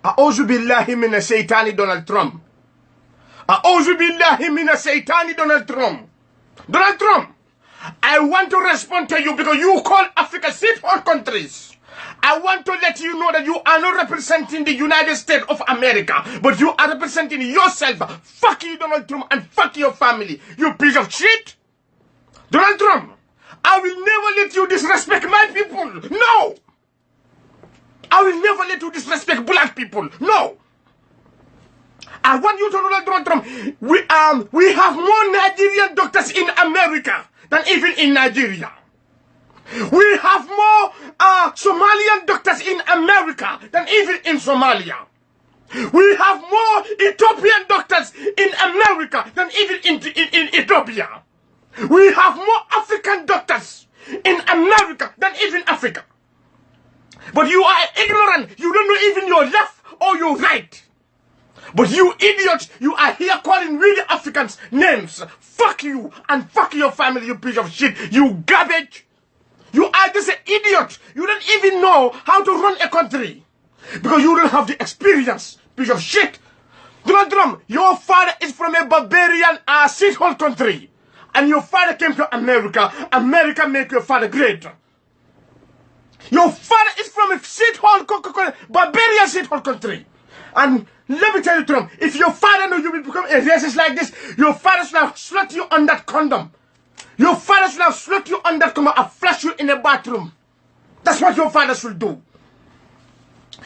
A'udhu billahi mina shaytani Donald Trump. A'udhu billahi mina shaytani Donald Trump. Donald Trump, I want to respond to you because you call Africa shithole countries. I want to let you know that you are not representing the United States of America, but you are representing yourself. Fuck you, Donald Trump, and fuck your family, you piece of shit. Donald Trump, I will never let you disrespect my people. No. I will never let you disrespect black people. No. I want you to know that, Donald Trump, we have more Nigerian doctors in America than even in Nigeria. We have more Somalian doctors in America than even in Somalia. We have more Ethiopian doctors in America than even in Ethiopia. We have more African doctors in America than even Africa. But you are ignorant. You don't know even your left or your right. But you idiots, you are here calling really Africans names. Fuck you and fuck your family, you piece of shit. You garbage. You are just an idiot. You don't even know how to run a country. Because you don't have the experience, piece of shit. Donald Trump, your father is from a barbarian shithole country. And your father came to America. America made your father great. Your father is from a shithole, barbarian shithole country. And let me tell you, Trump, if your father knew you will become a racist like this, your father should have slot you on that condom. Your father should have slot you on that condom and flush you in the bathroom. That's what your father should do.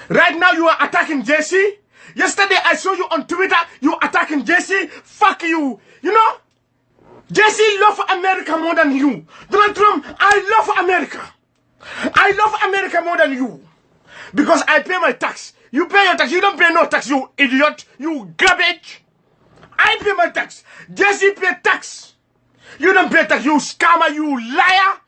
Right now, you are attacking Jesse. Yesterday, I saw you on Twitter. You attacking Jesse. Fuck you. You know, Jesse loves America more than you. Donald Trump, I love America. I love America more than you. Because I pay my tax. You pay your tax. You don't pay no tax, you idiot. You garbage. I pay my tax. Jesse pay tax. You don't pay tax. You scammer. You liar.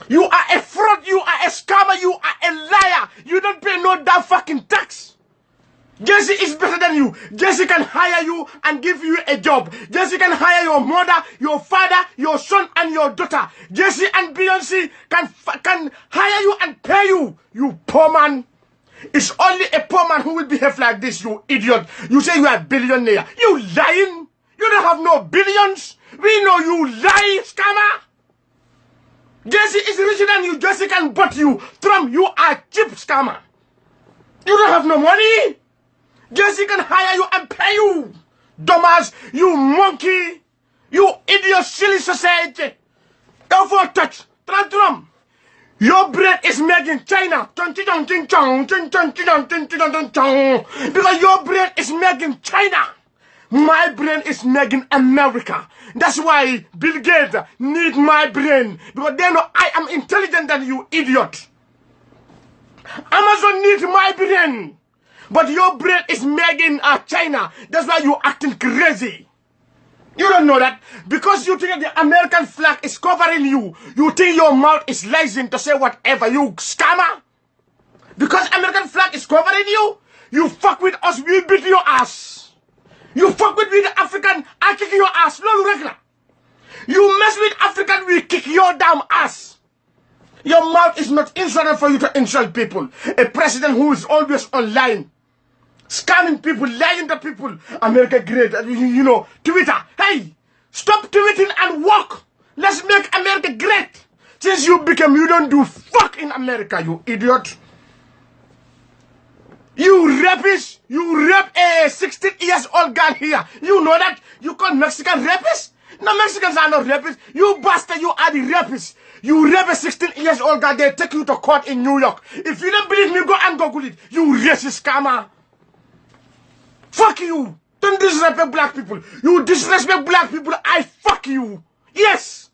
You are a fraud. You are a scammer. You are a liar. You don't pay no damn fucking tax. Jesse is better than you. Jesse can hire you and give you a job. Jesse can hire your mother, your father, your son, and your daughter. Jesse and Beyonce can hire you and pay you. You poor man. It's only a poor man who will behave like this, you idiot. You say you are a billionaire. You lying. You don't have no billions. We know you lie, scammer. Jesse is richer than you. Jesse can butt you. Trump, you are cheap scammer. You don't have no money. Jesse can hire you and pay you. Dumbass, you monkey. You idiot, silly society. Go for a touch. Trump. Your brain is made in China. Because your brain is made in China. My brain is made in America. That's why Bill Gates need my brain. Because they know I am intelligent than you, idiot. Amazon needs my brain. But your brain is made in China. That's why you're acting crazy. You don't know that. Because you think the American flag is covering you. You think your mouth is licensed to say whatever. You scammer. Because American flag is covering you. You fuck with us, we beat your ass. You fuck with the African, I kick your ass. No regular. You mess with African, we kick your damn ass. Your mouth is not insolent for you to insult people. A president who is always online. Scamming people, lying to people. America great, you know, Twitter. Hey, stop tweeting and walk. Let's make America great. Since you don't do fuck in America, you idiot. You rapist. You rape a 16 years old girl here. You know that? You call Mexican rapists? No, Mexicans are not rapists. You bastard, you are the rapist. You rape a 16 years old girl, they take you to court in New York. If you don't believe me, go and Google it. You racist scammer. Fuck you. Don't disrespect black people. You disrespect black people, I fuck you. Yes.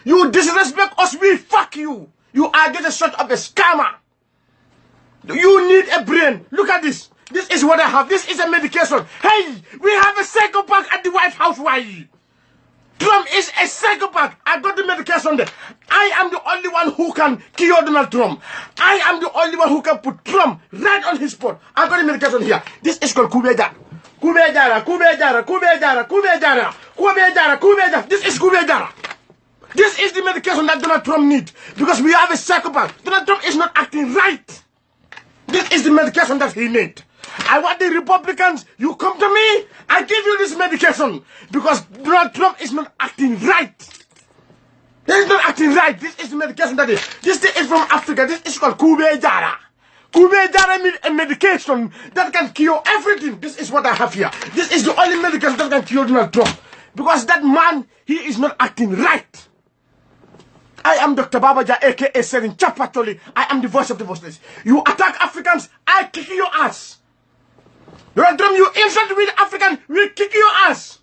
You disrespect us, we fuck you. You are just a sort of a scammer. You need a brain. Look at this. This is what I have. This is a medication. Hey, we have a psychopath at the White House. Why? Trump is a psychopath. I got the medication there. I am the only one who can kill Donald Trump. I am the only one who can put Trump right on his spot. I got the medication here. This is called Kubejara. Kubejara, Kubejara, Kubejara, Kubejara, Kubejara, Kubejara. This is Kubejara. This is the medication that Donald Trump needs. Because we have a psychopath. Donald Trump is not acting right. This is the medication that he needs. I want the Republicans, you come to me, I give you this medication. Because Donald Trump is not acting right. He's not acting right. This is the medication that is. This thing is from Africa. This is called Kube Jara. Kube Jara means a medication that can cure everything. This is what I have here. This is the only medication that can cure Donald Trump. Because that man, he is not acting right. I am Dr. Babaja, aka Serin Chapatoli. I am the voice of the voiceless. You attack Africans, I kick your ass. Donald Trump, you insult with African, we kick your ass.